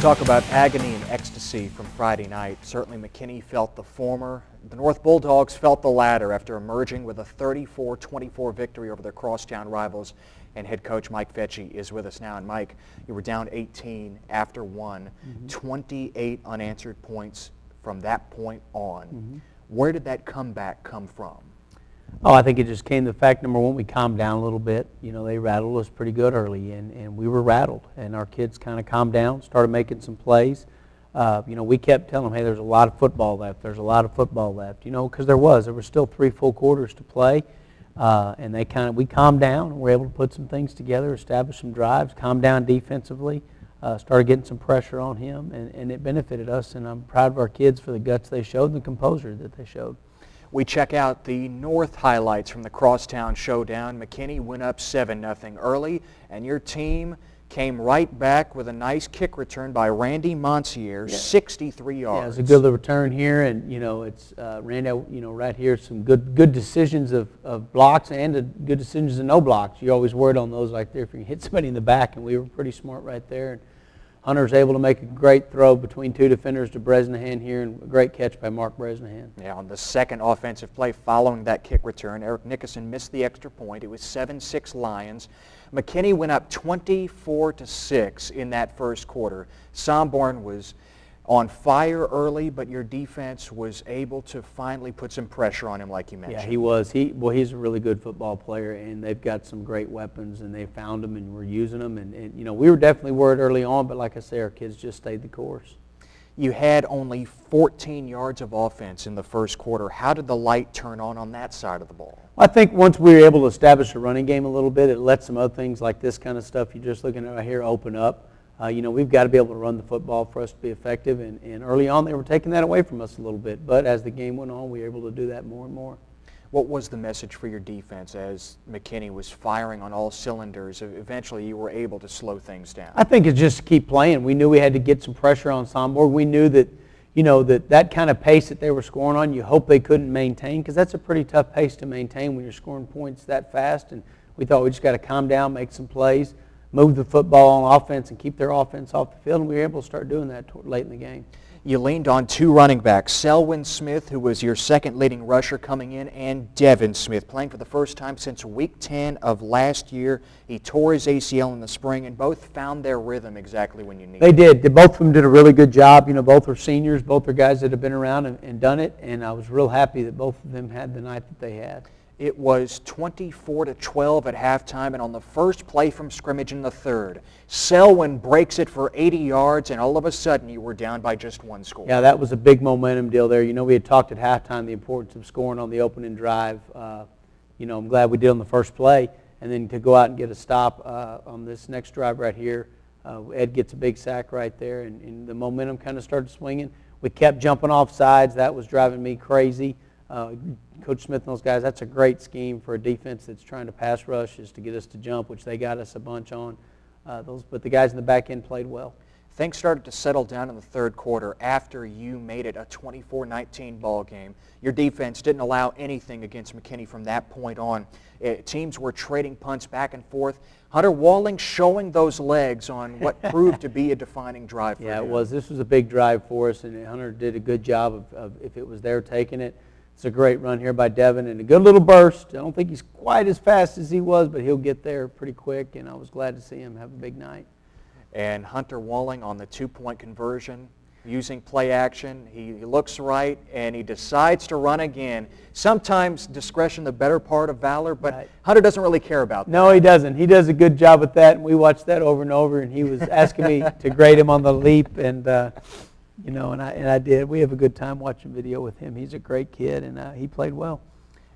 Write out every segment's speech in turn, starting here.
Talk about agony and ecstasy from Friday night. Certainly McKinney felt the former. The North Bulldogs felt the latter after emerging with a 34-24 victory over their crosstown rivals. And head coach Mike Fecci is with us now. And Mike, you were down 18 after one, 28 unanswered points from that point on. Where did that comeback come from? Oh, I think it just came to the fact, number one, we calmed down a little bit. You know, they rattled us pretty good early, and we were rattled. And our kids kind of calmed down, started making some plays. You know, we kept telling them, hey, there's a lot of football left. There's a lot of football left. You know, because there were still 3 full quarters to play. And we calmed down and were able to put some things together, establish some drives, calm down defensively, started getting some pressure on him, and it benefited us. And I'm proud of our kids for the guts they showed and the composure that they showed. We check out the North highlights from the Crosstown Showdown. McKinney went up 7-0 early, and your team came right back with a nice kick return by Randy Monsier, 63 yards. Yeah, it was a good little return here, and you know it's Randy. You know, right here, some good decisions of blocks and good decisions of no blocks. You always worried on those like there if you hit somebody in the back, and we were pretty smart right there. And Hunter's able to make a great throw between 2 defenders to Bresnahan here, and a great catch by Mark Bresnahan. Yeah, on the second offensive play following that kick return, Eric Nickerson missed the extra point. It was 7-6 Lions. McKinney went up 24-6 in that first quarter. Somborn was on fire early, but your defense was able to finally put some pressure on him, like you mentioned. Yeah, he was. He's a really good football player, and they've got some great weapons, and they found them, and we're using them. And you know, we were definitely worried early on, but like I say, our kids just stayed the course. You had only 14 yards of offense in the first quarter. How did the light turn on that side of the ball? I think once we were able to establish a running game a little bit, it let some other things like this kind of stuff you're just looking at right here open up. You know, we've got to be able to run the football for us to be effective, and early on they were taking that away from us a little bit. But as the game went on, we were able to do that more and more. What was the message for your defense as McKinney was firing on all cylinders? Eventually you were able to slow things down. I think it's just to keep playing. We knew we had to get some pressure on Somborg. We knew that, you know, that kind of pace that they were scoring on, you hope they couldn't maintain, because that's a pretty tough pace to maintain when you're scoring points that fast. And we thought we just got to calm down, make some plays, move the football on offense, and keep their offense off the field, and we were able to start doing that late in the game. You leaned on 2 running backs, Selwyn Smith, who was your second leading rusher coming in, and Devin Smith, playing for the first time since Week 10 of last year. He tore his ACL in the spring, and both found their rhythm exactly when you needed it. They did. Both of them did a really good job. You know, both are seniors. Both are guys that have been around and done it, and I was real happy that both of them had the night that they had. It was 24-12 at halftime, and on the first play from scrimmage in the third, Selwyn breaks it for 80 yards, and all of a sudden you were down by just 1 score. Yeah, that was a big momentum deal there. You know, we had talked at halftime the importance of scoring on the opening drive. You know, I'm glad we did on the first play, and then to go out and get a stop on this next drive right here. Ed gets a big sack right there, and the momentum kind of started swinging. We kept jumping off sides. That was driving me crazy. Coach Smith and those guys, that's a great scheme for a defense that's trying to pass rush, is to get us to jump, which they got us a bunch on. But the guys in the back end played well. Things started to settle down in the third quarter after you made it a 24-19 ball game. Your defense didn't allow anything against McKinney from that point on. Teams were trading punts back and forth. Hunter Walling showing those legs on what proved to be a defining drive for him. Yeah, it was. This was a big drive for us, and Hunter did a good job of if it was there, taking it. It's a great run here by Devin, and a good little burst. I don't think he's quite as fast as he was, but he'll get there pretty quick, and I was glad to see him have a big night. And Hunter Walling on the 2-point conversion, using play action. He looks right, and he decides to run again. Sometimes discretion the better part of valor, but right. Hunter doesn't really care about that. No, he doesn't. He does a good job with that, and we watched that over and over, and he was asking me to grade him on the leap, and you know, and I did. We have a good time watching video with him. He's a great kid, and he played well.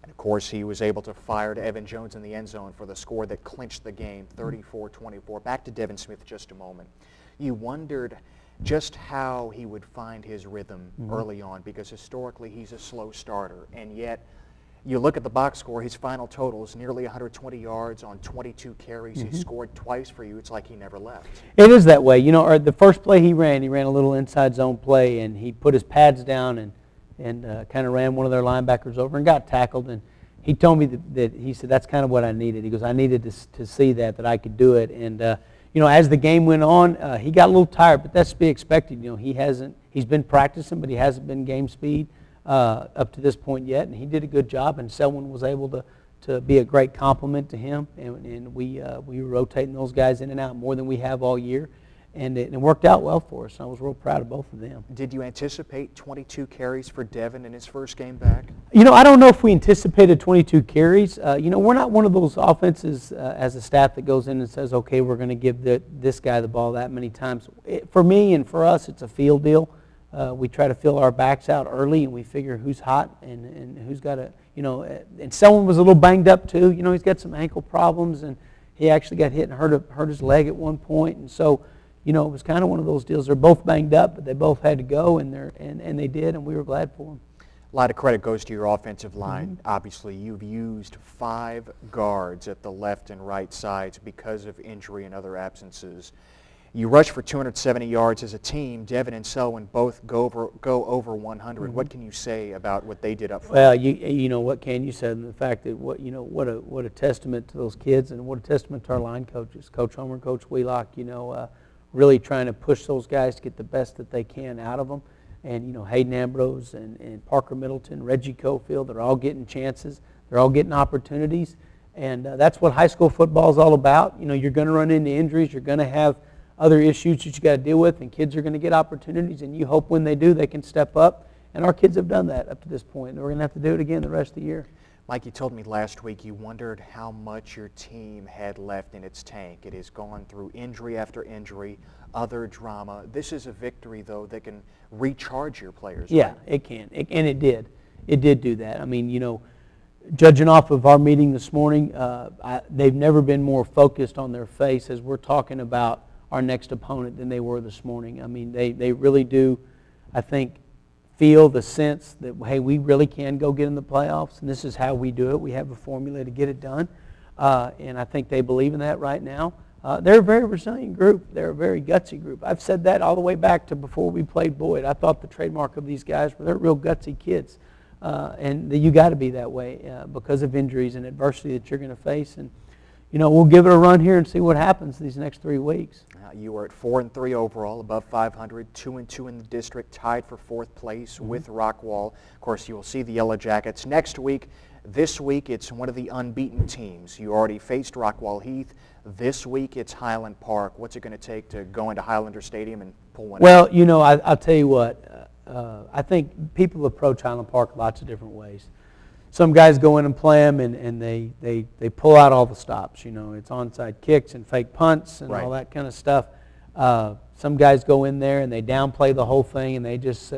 And, of course, he was able to fire to Evan Jones in the end zone for the score that clinched the game, 34-24. Back to Devin Smith just a moment. You wondered just how he would find his rhythm early on, because historically he's a slow starter, and yet you look at the box score, his final total is nearly 120 yards on 22 carries. He scored twice for you. It's like he never left. It is that way. You know, the first play he ran a little inside zone play, and he put his pads down and kind of ran one of their linebackers over and got tackled. And he told me that he said, that's kind of what I needed. He goes, I needed to see that I could do it. And, as the game went on, he got a little tired, but that's to be expected. He's been practicing, but he hasn't been game speed up to this point yet, and he did a good job, and Selwyn was able to be a great compliment to him, and we were rotating those guys in and out more than we have all year, and it worked out well for us. I was real proud of both of them. Did you anticipate 22 carries for Devin in his first game back? I don't know if we anticipated 22 carries. We're not one of those offenses as a staff that goes in and says, okay, we're going to give this guy the ball that many times. For me and for us, it's a field deal. We try to fill our backs out early, and we figure who's hot and who's got a, and Selwyn was a little banged up too. He's got some ankle problems, and he actually got hit and hurt his leg at one point. And so, it was kind of one of those deals. They're both banged up, but they both had to go, and they did, and we were glad for them. A lot of credit goes to your offensive line. Obviously, you've used 5 guards at the left and right sides because of injury and other absences. You rushed for 270 yards as a team. Devin and Selwyn both go over 100. What can you say about what they did up front? Well, what can you say? And the fact that what a testament to those kids, and what a testament to our line coaches, Coach Homer and Coach Wheelock. Really trying to push those guys to get the best that they can out of them. And Hayden Ambrose and Parker Middleton, Reggie Cofield, they're all getting chances. They're all getting opportunities, and that's what high school football is all about. You're going to run into injuries. You're going to have other issues that you got to deal with, and kids are going to get opportunities, and you hope when they do they can step up. And our kids have done that up to this point, and we're going to have to do it again the rest of the year. Mike, you told me last week you wondered how much your team had left in its tank. It has gone through injury after injury, other drama. This is a victory, though, that can recharge your players. Yeah, right? It can, and it did. It did do that. I mean, judging off of our meeting this morning, they've never been more focused on their face as we're talking about our next opponent than they were this morning. I mean, they really do, I think, feel the sense that, hey, we really can go get in the playoffs, and this is how we do it. We have a formula to get it done, and I think they believe in that right now. They're a very resilient group. They're a very gutsy group. I've said that all the way back to before we played Boyd. I thought the trademark of these guys were they're real gutsy kids, and you got to be that way because of injuries and adversity that you're going to face. And we'll give it a run here and see what happens these next 3 weeks. You were at 4-3 overall, above 500, 2-2 in the district, tied for 4th place with Rockwall. Of course, you will see the Yellow Jackets next week. This week, it's one of the unbeaten teams. You already faced Rockwall Heath. This week, it's Highland Park. What's it going to take to go into Highlander Stadium and pull one out? Well, I'll tell you what. I think people approach Highland Park lots of different ways. Some guys go in and play them, and they pull out all the stops. It's onside kicks and fake punts and all that kind of stuff. Some guys go in there and they downplay the whole thing, and they just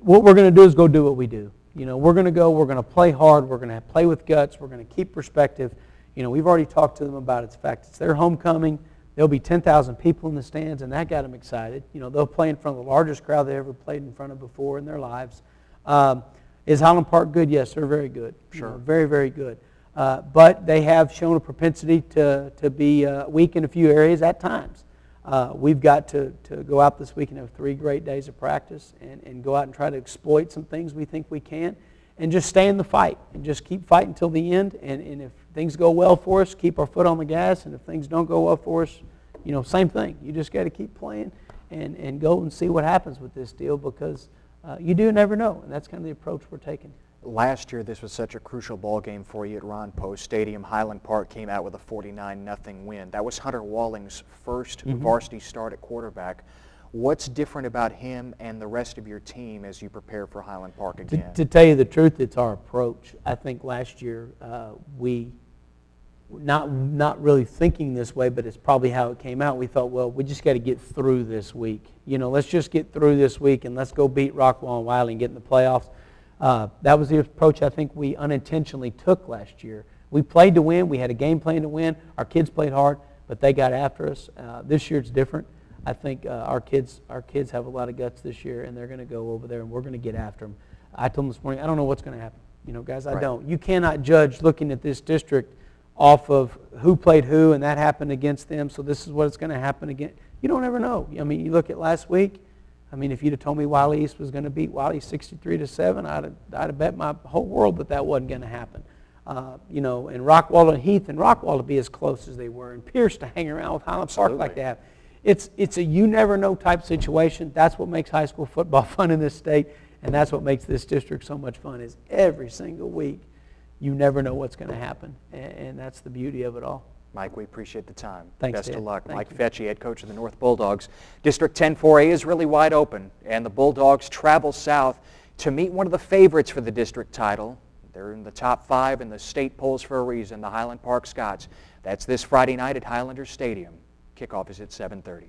what we're going to do is go do what we do. We're going to go, we're going to play hard, we're going to play with guts, we're going to keep perspective. We've already talked to them about it. The fact it's their homecoming. There'll be 10,000 people in the stands, and that got them excited. They'll play in front of the largest crowd they ever played in front of before in their lives. Is Highland Park good? Yes, they're very good. Sure. Very, very good. But they have shown a propensity to be weak in a few areas at times. We've got to go out this week and have 3 great days of practice and go out and try to exploit some things we think we can and just stay in the fight and just keep fighting until the end. And if things go well for us, keep our foot on the gas. And if things don't go well for us, same thing. You just got to keep playing and go and see what happens with this deal because you do never know. And that's kind of the approach we're taking. Last year, this was such a crucial ball game for you at Ron Post Stadium. Highland Park came out with a 49-0 win. That was Hunter Walling's first varsity start at quarterback. What's different about him and the rest of your team as you prepare for Highland Park again? To tell you the truth, it's our approach. I think last year we, not really thinking this way, but it's probably how it came out. We thought, well, we just got to get through this week. Let's just get through this week and let's go beat Rockwall and Wiley and get in the playoffs. That was the approach I think we unintentionally took last year. We played to win. We had a game plan to win. Our kids played hard, but they got after us. This year it's different. I think our kids have a lot of guts this year, and they're going to go over there, and we're going to get after them. I told them this morning, I don't know what's going to happen. Guys, I don't. You cannot judge looking at this district off of who played who, and that happened against them, so this is what it's going to happen again. You don't ever know. I mean, you look at last week. I mean, if you'd have told me Wiley East was going to beat Wiley 63-7, I'd have bet my whole world that wasn't going to happen. and Rockwall and Heath and Rockwall to be as close as they were, and Pierce to hang around with Highland Park like they have. It's a you never know type situation. That's what makes high school football fun in this state, and that's what makes this district so much fun, is every single week you never know what's going to happen, and that's the beauty of it all. Mike, we appreciate the time. Thanks, Best Dan. of luck. Thank Mike you. Fecci, head coach of the North Bulldogs. District 10 4A is really wide open, and the Bulldogs travel south to meet one of the favorites for the district title. They're in the top 5 in the state polls for a reason, the Highland Park Scots. That's this Friday night at Highlander Stadium. Kickoff is at 7:30.